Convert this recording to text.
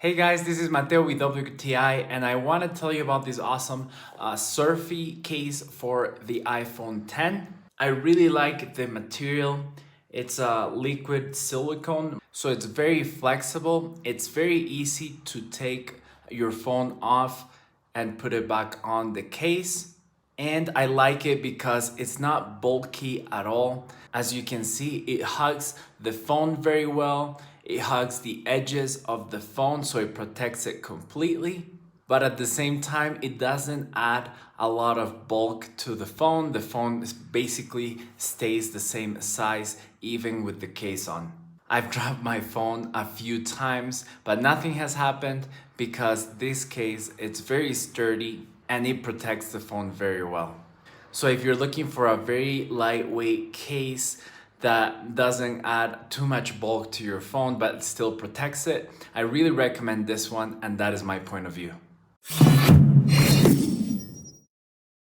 Hey guys, this is Mateo with WTI and I want to tell you about this awesome SURPHY case for the iPhone 10. I really like the material. It's a liquid silicone, so it's very flexible. It's very easy to take your phone off and put it back on the case. And I like it because it's not bulky at all. As you can see, it hugs the phone very well. It hugs the edges of the phone, so it protects it completely. But at the same time, it doesn't add a lot of bulk to the phone. The phone basically stays the same size even with the case on. I've dropped my phone a few times, but nothing has happened because this case, it's very sturdy and it protects the phone very well. So if you're looking for a very lightweight case that doesn't add too much bulk to your phone but still protects it, I really recommend this one, and that is my point of view.